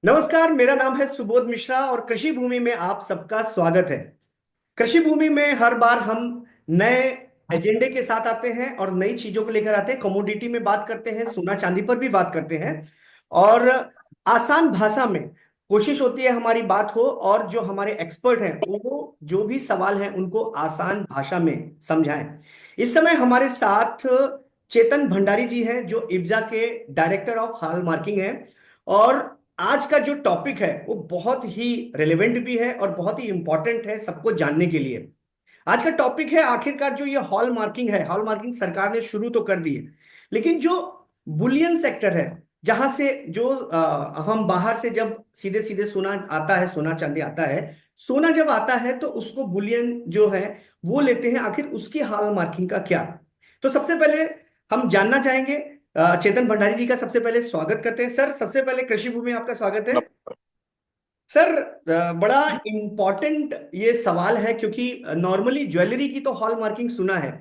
नमस्कार, मेरा नाम है सुबोध मिश्रा और कृषि भूमि में आप सबका स्वागत है। कृषि भूमि में हर बार हम नए एजेंडे के साथ आते हैं और नई चीजों को लेकर आते हैं। कमोडिटी में बात करते हैं, सोना चांदी पर भी बात करते हैं और आसान भाषा में कोशिश होती है हमारी बात हो और जो हमारे एक्सपर्ट हैं वो जो भी सवाल हैं उनको आसान भाषा में समझाएं। इस समय हमारे साथ चेतन भंडारी जी हैं जो इब्जा के डायरेक्टर ऑफ हॉल मार्किंग हैं। और आज का जो टॉपिक है वो बहुत ही रेलेवेंट भी है और बहुत ही इंपॉर्टेंट है सबको जानने के लिए। आज का टॉपिक है आखिरकार जो ये हॉल मार्किंग है, हॉल मार्किंग सरकार ने शुरू तो कर दी है, लेकिन जो बुलियन सेक्टर है, जहां से जो हम बाहर से जब सीधे सीधे सोना आता है, सोना चांदी आता है, सोना जब आता है तो उसको बुलियन जो है वो लेते हैं। आखिर उसकी हॉल मार्किंग का क्या। तो सबसे पहले हम जानना चाहेंगे, चेतन भंडारी जी का सबसे पहले स्वागत करते हैं। सर, सबसे पहले कृषि भूमि में आपका स्वागत है। सर, बड़ा इम्पोर्टेंट ये सवाल है क्योंकि नॉर्मली ज्वेलरी की तो हॉल मार्किंग सुना है।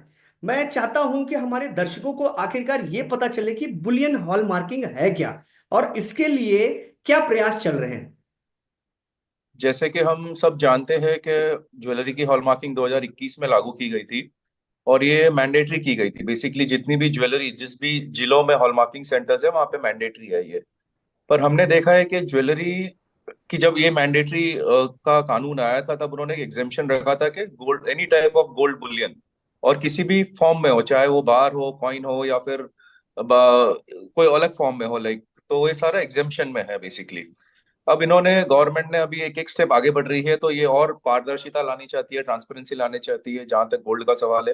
मैं चाहता हूं कि हमारे दर्शकों को आखिरकार ये पता चले कि बुलियन हॉल मार्किंग है क्या और इसके लिए क्या प्रयास चल रहे हैं। जैसे कि हम सब जानते हैं कि ज्वेलरी की हॉलमार्किंग 2021 में लागू की गई थी। और ये मैंडेटरी की गई थी। बेसिकली जितनी भी ज्वेलरी जिस भी जिलों में हॉलमार्किंग सेंटर्स है वहाँ पे मैंडेटरी है ये। पर हमने देखा है कि ज्वेलरी की जब ये मैंडेटरी का कानून आया था तब उन्होंने एक एग्जेम्पशन रखा था कि gold any type of gold Boolean और किसी भी फॉर्म में हो, चाहे वो बार हो, कॉइन हो या फिर कोई अलग फॉर्म में हो, लाइक, तो ये सारा एग्जेम्पशन में है बेसिकली। अब इन्होंने गवर्नमेंट ने अभी एक एक स्टेप आगे बढ़ रही है, तो ये और पारदर्शिता लानी चाहती है, ट्रांसपेरेंसी लानी चाहती है जहां तक गोल्ड का सवाल है।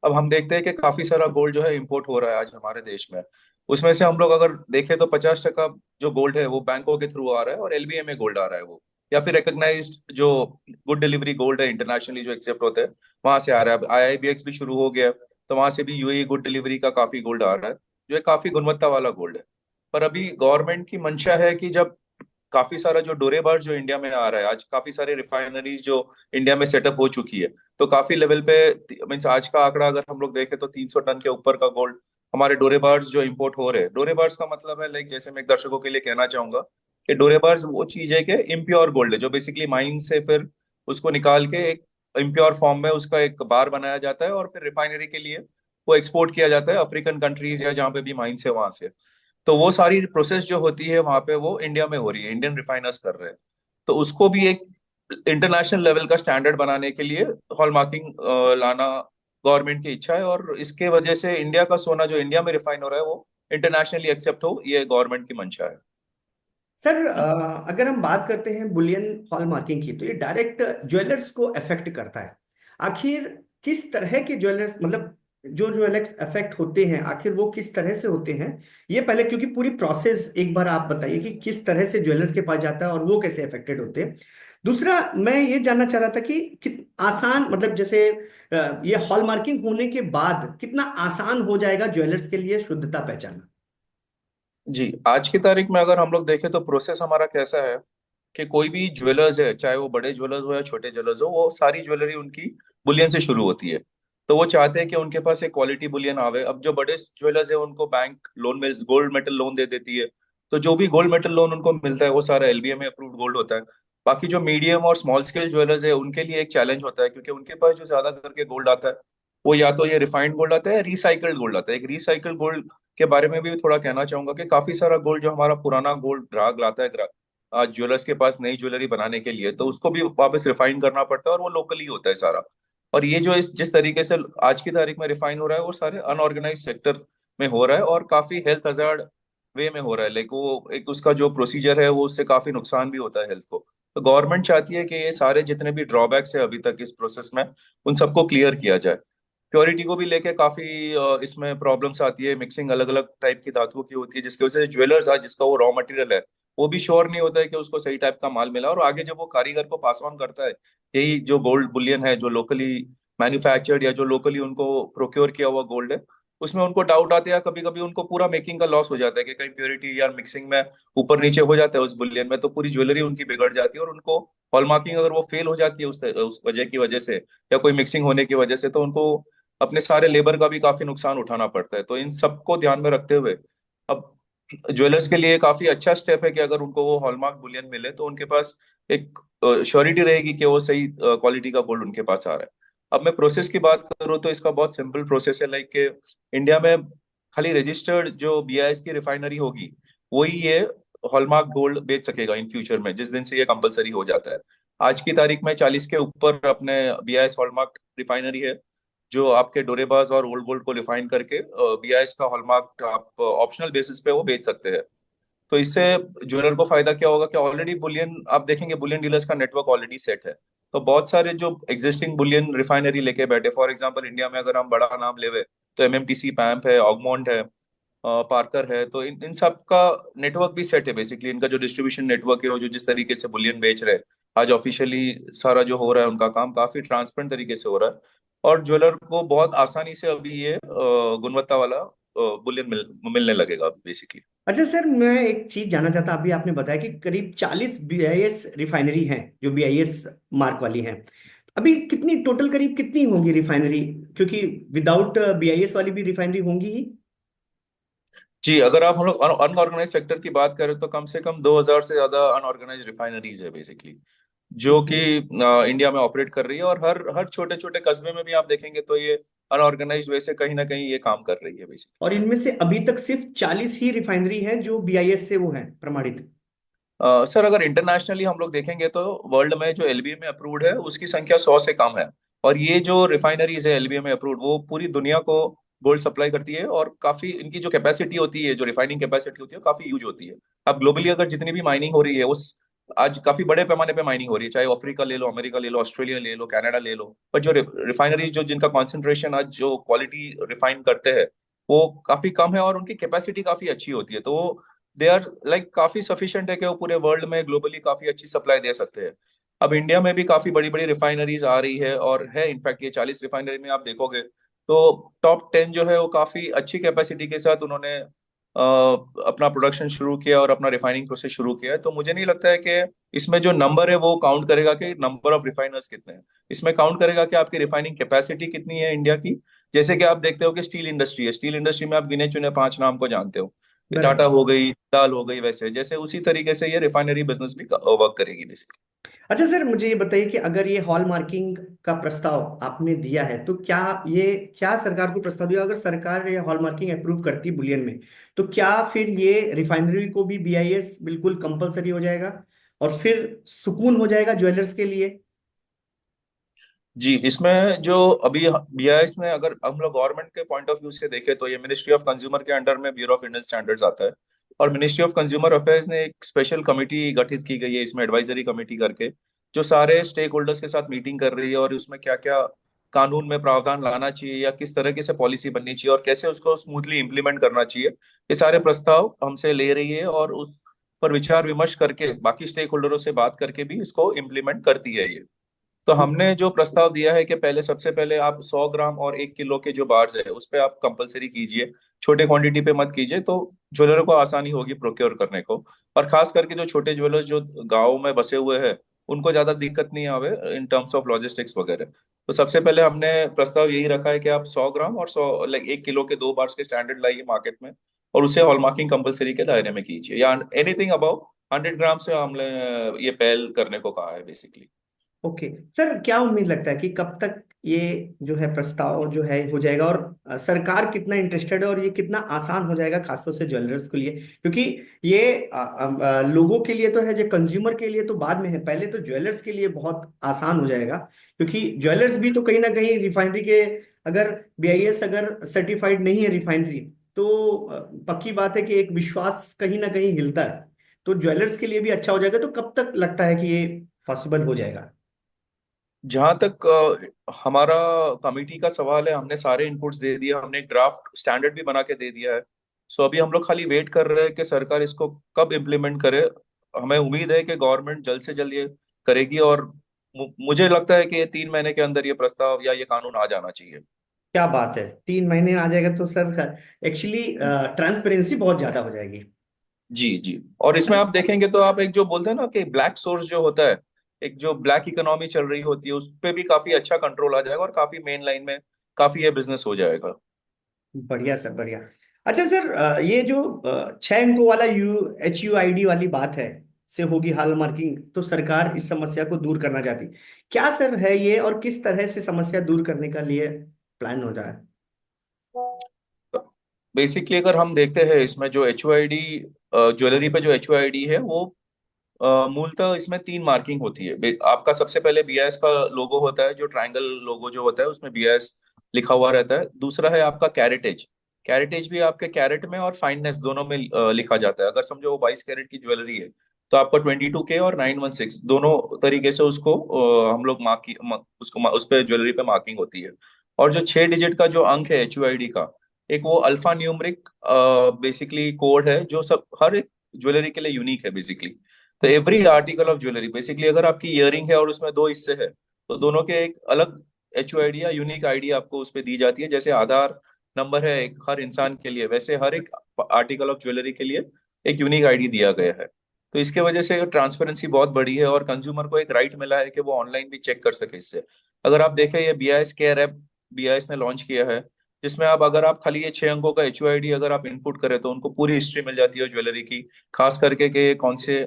अब हम देखते हैं कि काफी सारा गोल्ड जो है इंपोर्ट हो रहा है आज हमारे देश में। उसमें से हम लोग अगर देखें तो 50% जो गोल्ड है वो बैंकों के थ्रू आ रहा है और एलबीए में गोल्ड आ रहा है वो, या फिर रिकग्नाइज्ड जो गुड डिलीवरी गोल्ड है इंटरनेशनली जो एक्सेप्ट होते हैं वहां से आ रहा है। अब आईआईबीएक्स भी शुरू हो गया है, तो वहां से भी यूएई गुड डिलीवरी का काफी गोल्ड आ रहा है, जो है काफी गुणवत्ता वाला गोल्ड है। पर अभी गवर्नमेंट की मंशा है कि जब काफी सारा जो डोरेबार जो इंडिया में आ रहा है आज, काफी सारे रिफाइनरीज जो इंडिया में सेटअप हो चुकी है, तो काफी लेवल पे मीन्स आज का आंकड़ा अगर हम लोग देखें तो 300 टन के ऊपर का गोल्ड हमारे डोरेबार्स जो इंपोर्ट हो रहे हैं। डोरेबार्स का मतलब है, लाइक, जैसे मैं एक दर्शकों के लिए कहना चाहूंगा कि डोरेबार्स वो चीज है कि इम्प्योर गोल्ड है जो बेसिकली माइन से फिर उसको निकाल के एक इम्प्योर फॉर्म में उसका एक बार बनाया जाता है और फिर रिफाइनरी के लिए वो एक्सपोर्ट किया जाता है अफ्रीकन कंट्रीज या जहाँ पे भी माइंस है वहां से। तो वो सारी प्रोसेस जो होती है वहां पे वो इंडिया में हो रही है, इंडियन रिफाइनर्स कर रहे हैं। तो उसको भी एक इंटरनेशनल लेवल का स्टैंडर्ड बनाने के लिए हॉलमार्किंग लाना गवर्नमेंट की इच्छा है, और इसके वजह से इंडिया का सोना जो इंडिया में रिफाइन हो रहा है वो इंटरनेशनली एक्सेप्ट हो, ये गवर्नमेंट की मंशा है। सर, अगर हम बात करते हैं बुलियन हॉल मार्किंग की तो ये डायरेक्ट ज्वेलर्स को अफेक्ट करता है। आखिर किस तरह के ज्वेलर्स, मतलब जो ज्वेलर्स अफेक्ट होते हैं, आखिर वो किस तरह से होते हैं, ये पहले क्योंकि पूरी प्रोसेस एक बार आप बताइए कि किस तरह से ज्वेलर्स के पास जाता है और वो कैसे अफेक्टेड होते हैं। दूसरा, मैं ये जानना चाह रहा था कि आसान, मतलब जैसे ये हॉल मार्किंग होने के बाद कितना आसान हो जाएगा ज्वेलर्स के लिए शुद्धता पहचानना। जी, आज की तारीख में अगर हम लोग देखें तो प्रोसेस हमारा कैसा है कि कोई भी ज्वेलर्स है, चाहे वो बड़े ज्वेलर्स हो या छोटे ज्वेलर्स हो, वो सारी ज्वेलरी उनकी बुलियन से शुरू होती है। तो वो चाहते हैं कि उनके पास एक क्वालिटी बुलियन आवे। अब जो बड़े ज्वेलर्स है उनको बैंक लोन में गोल्ड मेटल लोन दे देती है, तो जो भी गोल्ड मेटल लोन उनको मिलता है वो सारा एलबीए में अप्रूव्ड गोल्ड होता है। बाकी जो मीडियम और स्मॉल स्केल ज्वेलर्स है उनके लिए एक चैलेंज होता है, क्योंकि उनके पास जो ज्यादा करके गोल्ड आता है वो या तो ये रिफाइंड गोल्ड आता है या रिसाइकल्ड गोल्ड आता है। एक रिसाइकल्ड गोल्ड के बारे में भी थोड़ा कहना चाहूंगा कि काफी सारा गोल्ड जो हमारा पुराना गोल्ड ग्राहक लाता है आज ज्वेलर्स के पास नई ज्वेलरी बनाने के लिए, तो उसको भी वापस रिफाइन करना पड़ता है और वो लोकली होता है सारा। और ये जो इस जिस तरीके से आज की तारीख में रिफाइन हो रहा है वो सारे अनऑर्गेनाइज सेक्टर में हो रहा है और काफी हेल्थ हजार्ड वे में हो रहा है। लाइक वो एक उसका जो प्रोसीजर है वो उससे काफी नुकसान भी होता है हेल्थ को। तो गवर्नमेंट चाहती है कि ये सारे जितने भी ड्रॉबैक्स है अभी तक इस प्रोसेस में उन सबको क्लियर किया जाए। प्योरिटी को भी लेके काफी इसमें प्रॉब्लम्स आती है। मिक्सिंग अलग अलग टाइप की धातुओं की होती है जिसकी वजह से ज्वेलर्स आज जिसका वो रॉ मटेरियल है वो भी श्योर नहीं होता है कि उसको सही टाइप का माल मिला, और आगे जब वो कारीगर को पास ऑन करता है यही जो गोल्ड बुलियन है जो लोकली मैन्युफैक्चर्ड या जो लोकली उनको प्रोक्योर किया हुआ गोल्ड है, उसमें उनको डाउट आते हैं। कभी कभी उनको पूरा मेकिंग का लॉस हो जाता है कि कहीं प्योरिटी या मिक्सिंग में ऊपर नीचे हो जाता है उस बुलियन में, तो पूरी ज्वेलरी उनकी बिगड़ जाती है। और उनको हॉलमार्किंग अगर वो फेल हो जाती है उस वजह की वजह से या कोई मिक्सिंग होने की वजह से, तो उनको अपने सारे लेबर का भी काफी नुकसान उठाना पड़ता है। तो इन सबको ध्यान में रखते हुए अब ज्वेलर्स के लिए काफी अच्छा स्टेप है कि अगर उनको वो हॉलमार्क बुलियन मिले तो उनके पास एक श्योरिटी रहेगी कि वो सही क्वालिटी का गोल्ड उनके पास आ रहा है। अब मैं प्रोसेस की बात करूँ तो इसका बहुत सिंपल प्रोसेस है, लाइक कि इंडिया में खाली रजिस्टर्ड जो बीआईएस की रिफाइनरी होगी वही ये हॉलमार्क गोल्ड बेच सकेगा इन फ्यूचर में, जिस दिन से ये कंपलसरी हो जाता है। आज की तारीख में 40 के ऊपर अपने बीआईएस हॉलमार्क रिफाइनरी है जो आपके डोरेबाज और ओल्ड गोल्ड को रिफाइन करके बीआईएस का हॉलमार्क आप ऑप्शनल बेसिस पे वो बेच सकते हैं। तो इससे ज्वेलर को फायदा क्या होगा कि ऑलरेडी बुलियन आप देखेंगे, बुलियन डीलर्स का नेटवर्क ऑलरेडी सेट है। तो बहुत सारे जो एग्जिस्टिंग बुलियन रिफाइनरी लेके बैठे, फॉर एग्जांपल इंडिया में अगर हम बड़ा नाम लेवे तो एमएमटीसी पैम्प है, ऑगमोंट है, पार्कर है, तो इन इन सब का नेटवर्क भी सेट है। बेसिकली इनका जो डिस्ट्रीब्यूशन नेटवर्क है वो जो जिस तरीके से बुलियन बेच रहे हैं आज ऑफिशियली सारा जो हो रहा है उनका काम काफी ट्रांसपेरेंट तरीके से हो रहा है। और ज्वेलर को बहुत आसानी से अभी ये गुणवत्ता वाला बुलियन मिलने लगेगा बेसिकली। अच्छा सर, मैं एक चीज जानना चाहता, अभी आपने बताया कि करीब 40 बीआईएस रिफाइनरी हैं जो बीआईएस मार्क वाली हैं। अभी कितनी टोटल, करीब कितनी होंगी रिफाइनरी? क्योंकि विदाउट बीआईएस वाली भी रिफाइनरी होंगी ही। जी, अगर आप हम लोग अनऑर्गेनाइज सेक्टर की बात करें तो कम से कम 2000 से ज्यादा अनऑर्गेनाइज रिफाइनरीज है बेसिकली, जो कि इंडिया में ऑपरेट कर रही है। और हर हर छोटे छोटे कस्बे में भी आप देखेंगे तो ये अनऑर्गेनाइज वे से कहीं ना कहीं ये काम कर रही है बेसिकली। और इनमें से अभी तक सिर्फ 40 ही रिफाइनरी हैं जो बीआईएस से वो हैं प्रमाणित। सर अगर इंटरनेशनली हम लोग देखेंगे तो वर्ल्ड में जो एलबीए में अप्रूव्ड है उसकी संख्या 100 से कम है। और ये जो रिफाइनरीज है एलबीए में अप्रूव्ड वो पूरी दुनिया को गोल्ड सप्लाई करती है, और काफी इनकी जो कैपेसिटी होती है, जो रिफाइनिंग कैपेसिटी होती है, वो काफी यूज होती है। अब ग्लोबली अगर जितनी भी माइनिंग हो रही है उस आज काफी बड़े पैमाने पे माइनिंग हो रही है, चाहे वो अफ्रीका ले लो, अमेरिका ले लो, ऑस्ट्रेलिया ले लो, कनाडा ले लो, पर जो रिफाइनरीज जो जिनका कॉन्सेंट्रेशन आज जो क्वालिटी रिफाइन करते हैं वो काफी कम है और उनकी कैपेसिटी काफी अच्छी होती है। तो दे आर लाइक काफी सफिशिएंट है कि वो पूरे वर्ल्ड में ग्लोबली काफी अच्छी सप्लाई दे सकते हैं। अब इंडिया में भी काफी बड़ी बड़ी रिफाइनरीज आ रही है और है, इनफैक्ट ये 40 रिफाइनरी में आप देखोगे तो टॉप 10 जो है वो काफी अच्छी कैपेसिटी के साथ उन्होंने अपना प्रोडक्शन शुरू किया और अपना रिफाइनिंग प्रोसेस शुरू किया है। तो मुझे नहीं लगता है कि इसमें जो नंबर है वो काउंट करेगा कि नंबर ऑफ रिफाइनर्स कितने हैं। इसमें काउंट करेगा कि आपकी रिफाइनिंग कैपेसिटी कितनी है इंडिया की। जैसे कि आप देखते हो कि स्टील इंडस्ट्री है, स्टील इंडस्ट्री में आप गिने चुने 5 नाम को जानते हो, टाटा बराबर। हो गई, दाल हो गई, वैसे जैसे उसी तरीके से ये रिफाइनरी बिजनेस भी वर्क करेगी बेसिकली। अच्छा सर, मुझे ये बताइए कि अगर ये हॉल मार्किंग का प्रस्ताव आपने दिया है तो क्या ये, क्या सरकार को प्रस्ताव दिया, अगर सरकार ये हॉल मार्किंग अप्रूव करती है बुलियन में, तो क्या फिर ये रिफाइनरी को भी बीआईएस बिल्कुल कंपलसरी हो जाएगा और फिर सुकून हो जाएगा ज्वेलर्स के लिए? जी, इसमें जो अभी बीआईएस में अगर हम लोग गवर्नमेंट के पॉइंट ऑफ व्यू से देखें तो ये मिनिस्ट्री ऑफ कंज्यूमर के अंडर में ब्यूरो ऑफ इंडियन स्टैंडर्ड्स आता है। और मिनिस्ट्री ऑफ कंज्यूमर अफेयर्स ने एक स्पेशल कमेटी गठित की गई है इसमें एडवाइजरी कमेटी करके, जो सारे स्टेक होल्डर्स के साथ मीटिंग कर रही है और उसमें क्या क्या कानून में प्रावधान लाना चाहिए या किस तरीके से पॉलिसी बननी चाहिए और कैसे उसको स्मूथली इम्प्लीमेंट करना चाहिए, ये सारे प्रस्ताव हमसे ले रही है और उस पर विचार विमर्श करके बाकी स्टेक होल्डरों से बात करके भी इसको इम्प्लीमेंट करती है ये। तो हमने जो प्रस्ताव दिया है कि पहले सबसे पहले आप 100 ग्राम और 1 किलो के जो बार्स है उस पे आप कंपलसरी कीजिए, छोटे क्वांटिटी पे मत कीजिए, तो ज्वेलरों को आसानी होगी प्रोक्योर करने को। और खास करके जो छोटे ज्वेलर्स जो गाँव में बसे हुए हैं उनको ज्यादा दिक्कत नहीं आवे इन टर्म्स ऑफ लॉजिस्टिक्स वगैरह। तो सबसे पहले हमने प्रस्ताव यही रखा है कि आप 100 ग्राम और 1 किलो के 2 बार्स के स्टैंडर्ड लाइए मार्केट में और उसे हॉलमार्किंग कंपलसरी के दायरे में कीजिए, या एनीथिंग अबाउ 100 ग्राम से हमने ये पहल करने को कहा है बेसिकली। ओके सर, क्या उम्मीद लगता है कि कब तक ये जो है प्रस्ताव जो है हो जाएगा, और सरकार कितना इंटरेस्टेड है, और ये कितना आसान हो जाएगा खासतौर से ज्वेलर्स के लिए? क्योंकि ये लोगों के लिए तो है, जो कंज्यूमर के लिए तो बाद में है, पहले तो ज्वेलर्स के लिए बहुत आसान हो जाएगा। क्योंकि ज्वेलर्स भी तो कहीं ना कहीं रिफाइनरी के, अगर बीआईएस अगर सर्टिफाइड नहीं है रिफाइनरी, तो पक्की बात है कि एक विश्वास कहीं ना कहीं हिलता है। तो ज्वेलर्स के लिए भी अच्छा हो जाएगा। तो कब तक लगता है कि ये पॉसिबल हो जाएगा? जहां तक हमारा कमिटी का सवाल है, हमने सारे इनपुट्स दे दिए, हमने एक ड्राफ्ट स्टैंडर्ड भी बना के दे दिया है। सो अभी हम लोग खाली वेट कर रहे हैं कि सरकार इसको कब इम्प्लीमेंट करे। हमें उम्मीद है कि गवर्नमेंट जल्द से जल्द ये करेगी और मुझे लगता है कि ये 3 महीने के अंदर ये प्रस्ताव या ये कानून आ जाना चाहिए। क्या बात है, 3 महीने में आ जाएगा तो सर एक्चुअली ट्रांसपेरेंसी बहुत ज्यादा हो जाएगी। जी जी। और इसमें आप देखेंगे तो आप एक जो बोलते हैं ना कि ब्लैक सोर्स जो होता है, एक जो ब्लैक इकोनॉमी चल रही होती है, उस पे भी काफी अच्छा कंट्रोल आ जाएगा और काफी मेन लाइन में काफी ये बिजनेस हो जाएगा। बढ़िया सर, बढ़िया। अच्छा सर, ये जो 6 अंकों वाला HUID वाली बात है से होगी हॉल मार्किंग, तो सरकार इस समस्या को दूर करना चाहती, क्या सर है ये, और किस तरह से समस्या दूर करने का लिए प्लान हो रहा है? बेसिकली अगर हम देखते हैं इसमें जो HUID, ज्वेलरी पे जो HUID है वो मूलतः इसमें तीन मार्किंग होती है। आपका सबसे पहले BIS का लोगो होता है, जो ट्रायंगल लोगो जो होता है उसमें BIS लिखा हुआ रहता है। दूसरा है आपका कैरेटेज। कैरेटेज भी आपके कैरेट में और फाइननेस दोनों में लिखा जाता है। अगर समझो वो 22 कैरेट की ज्वेलरी है तो आपका 22K और 916 दोनों तरीके से उसको हम लोग उस पे ज्वेलरी पे मार्किंग होती है। और जो 6 डिजिट का जो अंक है HUID का, एक वो अल्फा न्यूमरिक बेसिकली कोड है जो सब हर एक ज्वेलरी के लिए यूनिक है बेसिकली। तो every article of jewellery basically, अगर आपकी इयरिंग है और उसमें दो हिस्से है तो दोनों के एक अलग HUID या यूनिक आईडी आपको उस पर दी जाती है। जैसे आधार नंबर है एक हर इंसान के लिए, वैसे हर एक आर्टिकल ऑफ ज्वेलरी के लिए एक यूनिक आईडी दिया गया है। तो इसके वजह से ट्रांसपेरेंसी बहुत बड़ी है और कंज्यूमर को एक राइट मिला है कि वो ऑनलाइन भी चेक कर सके इससे। अगर आप देखें ये BIS केयर ऐप BIS ने लॉन्च किया है, जिसमें आप अगर आप खाली ये 6 अंकों का HUID अगर आप इनपुट करें तो उनको पूरी हिस्ट्री मिल जाती है ज्वेलरी की। खास करके कि ये कौन से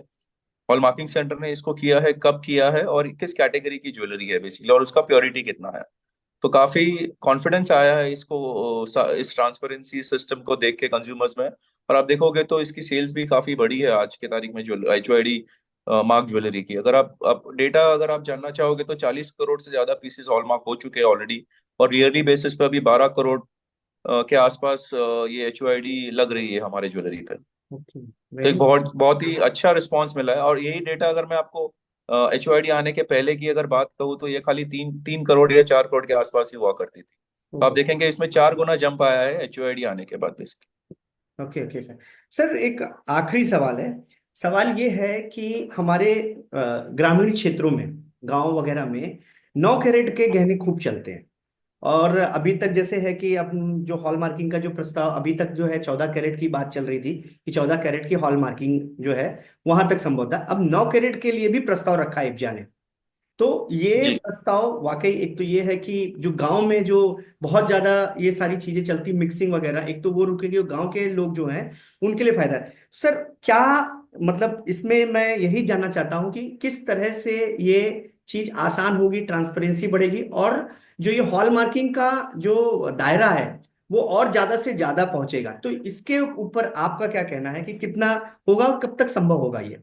हॉलमार्किंग सेंटर ने इसको किया है, कब किया है और किस कैटेगरी की ज्वेलरी है बेसिकली, और उसका प्योरिटी कितना है। तो काफी कॉन्फिडेंस आया है इसको इस ट्रांसपेरेंसी सिस्टम को देख के कंज्यूमर्स में। और आप देखोगे तो इसकी सेल्स भी काफी बढ़ी है आज की तारीख में जो HUID मार्क ज्वेलरी की। अगर आप डेटा अगर आप जानना चाहोगे तो 40 करोड़ से ज्यादा पीसेस हॉलमार्क हो चुके हैं ऑलरेडी। और ईयरली बेसिस पे अभी 12 करोड़ के आसपास ये HUID लग रही है हमारे ज्वेलरी पे। ओके, तो एक वेरी। बहुत बहुत ही अच्छा रिस्पांस मिला है। और यही डेटा अगर मैं आपको HUID आने के पहले की अगर बात कहूँ तो ये खाली 3 3 करोड़ या 4 करोड़ के आसपास ही हुआ करती थी। तो आप देखेंगे इसमें 4 गुना जंप आया है HUID आने के बाद basically. Okay okay sir. Sir एक आखिरी सवाल है। सवाल ये है कि हमारे ग्रामीण क्षेत्रों में, गांव वगैरह में 9 कैरेट के गहने खूब चलते हैं। और अभी तक जैसे है कि अब जो हॉल मार्किंग का जो प्रस्ताव अभी तक जो है, 14 कैरेट की बात चल रही थी कि 14 कैरेट की हॉल मार्किंग जो है वहां तक संभव था। अब 9 कैरेट के लिए भी प्रस्ताव रखा है इब्जा ने। तो ये जी प्रस्ताव वाकई, एक तो ये है कि जो गांव में जो बहुत ज्यादा ये सारी चीजें चलती, मिक्सिंग वगैरह, एक तो वो रुकेगी, गांव के लोग जो हैं उनके लिए फायदा है। सर क्या, मतलब इसमें मैं यही जानना चाहता हूं कि किस तरह से ये चीज आसान होगी, ट्रांसपेरेंसी बढ़ेगी, और जो ये हॉल मार्किंग का जो दायरा है वो और ज्यादा से ज्यादा पहुंचेगा। तो इसके ऊपर आपका क्या कहना है कि कितना होगा और कब तक संभव होगा ये?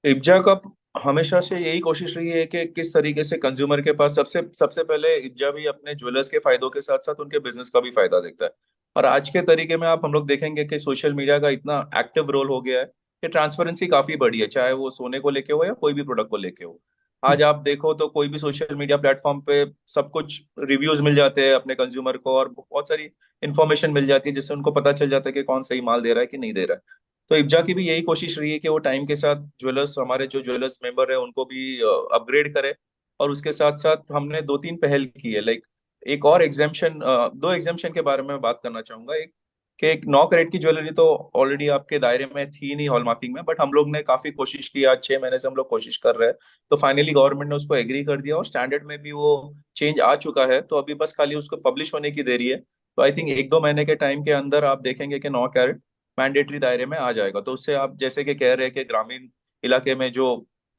इब्जा का हमेशा से यही कोशिश रही है कि किस तरीके से कंज्यूमर के पास सबसे सबसे पहले इब्जा भी अपने ज्वेलर्स के फायदों के साथ साथ उनके बिजनेस का भी फायदा देखता है। और आज के तरीके में आप हम लोग देखेंगे कि सोशल मीडिया का इतना एक्टिव रोल हो गया है कि ट्रांसपेरेंसी काफी बढ़ी है, चाहे वो सोने को लेके हो या कोई भी प्रोडक्ट को लेके हो। आज आप देखो तो कोई भी सोशल मीडिया प्लेटफॉर्म पे सब कुछ रिव्यूज मिल जाते हैं अपने कंज्यूमर को, और बहुत सारी इंफॉर्मेशन मिल जाती है जिससे उनको पता चल जाता है कि कौन सही माल दे रहा है कि नहीं दे रहा है। तो इब्जा की भी यही कोशिश रही है कि वो टाइम के साथ ज्वेलर्स, हमारे जो ज्वेलर्स मेंबर है उनको भी अपग्रेड करे। और उसके साथ साथ हमने 2 3 पहल की है। लाइक एक और एग्जामेशन, 2 एग्जामेशन के बारे में मैं बात करना चाहूंगा। एक कि एक 9 कैरेट की ज्वेलरी तो ऑलरेडी आपके दायरे में थी नहीं हॉलमार्किंग में, बट हम लोग ने काफी कोशिश की, आज 6 महीने से हम लोग कोशिश कर रहे हैं। तो फाइनली गवर्नमेंट ने उसको एग्री कर दिया और स्टैंडर्ड में भी वो चेंज आ चुका है। तो अभी बस खाली उसको पब्लिश होने की देरी है। तो आई थिंक 1 2 महीने के टाइम के अंदर आप देखेंगे कि 9 कैरेट मैंडेटरी दायरे में आ जाएगा। तो उससे आप जैसे कि कह रहे हैं कि ग्रामीण इलाके में जो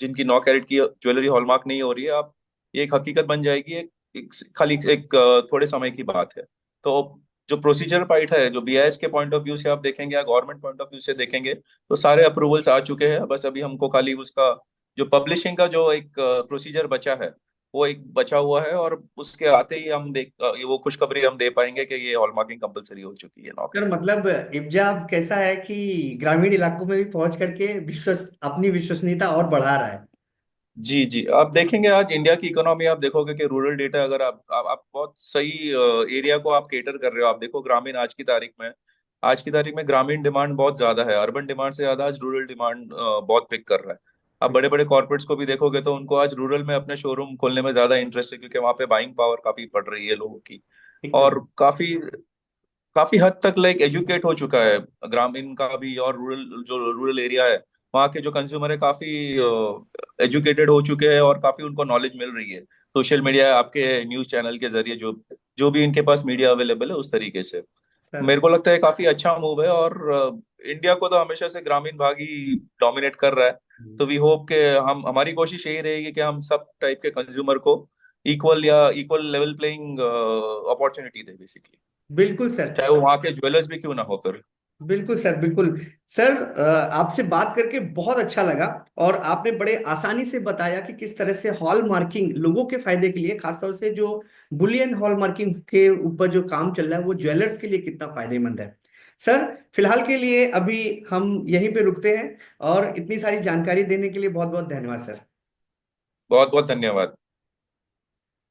जिनकी 9 कैरेट की ज्वेलरी हॉलमार्क नहीं हो रही है, आप ये एक हकीकत बन जाएगी। खाली एक थोड़े समय की बात है। तो जो प्रोसीजर पार्ट है, जो BIS के पॉइंट ऑफ व्यू से आप देखेंगे या गवर्नमेंट पॉइंट ऑफ व्यू से देखेंगे, तो सारे अप्रूवल्स आ चुके हैं। बस अभी हमको खाली उसका जो पब्लिशिंग का जो एक प्रोसीजर बचा है वो एक बचा हुआ है। और उसके आते ही हम ये वो खुशखबरी हम दे पाएंगे कि ये हॉलमार्किंग कंपलसरी हो चुकी है सर 9 कैरेट। मतलब इब्जा अब कैसा है कि ग्रामीण इलाकों में भी पहुंच करके अपनी विश्वसनीयता और बढ़ा रहा है। जी जी, आप देखेंगे आज इंडिया की इकोनॉमी, आप देखोगे कि रूरल डेटा अगर आप बहुत सही एरिया को आप केटर कर रहे हो। आप देखो ग्रामीण आज की तारीख में ग्रामीण डिमांड बहुत ज्यादा है, अर्बन डिमांड से ज्यादा आज रूरल डिमांड बहुत पिक कर रहा है। आप बड़े बड़े कॉर्पोरेट्स को भी देखोगे तो उनको आज रूरल में अपने शोरूम खोलने में ज्यादा इंटरेस्ट है, क्योंकि वहां पे बाइंग पावर काफी बढ़ रही है लोगों की। एकदम। और काफी काफी हद तक लाइक एजुकेट हो चुका है ग्रामीण का भी, और रूरल जो रूरल एरिया है वहाँ के जो कंज्यूमर है काफी एजुकेटेड हो चुके हैं और काफी उनको नॉलेज मिल रही है सोशल मीडिया आपके न्यूज चैनल के जरिए, जो जो भी इनके पास मीडिया अवेलेबल है उस तरीके से। सर। मेरे को लगता है काफी अच्छा मूव है। और इंडिया को तो हमेशा से ग्रामीण भाग ही डोमिनेट कर रहा है। तो वी होप के हम हमारी कोशिश यही रहेगी कि हम सब टाइप के कंज्यूमर को इक्वल या equal level playing opportunity they basically, बिल्कुल सर। चाहे वो वहाँ के ज्वेलर्स भी क्यों ना हो फिर। बिल्कुल सर, बिल्कुल। सर, आपसे बात करके बहुत अच्छा लगा। और आपने बड़े आसानी से बताया कि किस तरह से हॉल मार्किंग लोगों के फायदे के लिए, खासतौर से जो बुलियन हॉल मार्किंग के ऊपर जो काम चल रहा है वो ज्वेलर्स के लिए कितना फायदेमंद है। सर, फिलहाल के लिए अभी हम यहीं पे रुकते हैं। और इतनी सारी जानकारी देने के लिए बहुत बहुत धन्यवाद सर। बहुत बहुत धन्यवाद।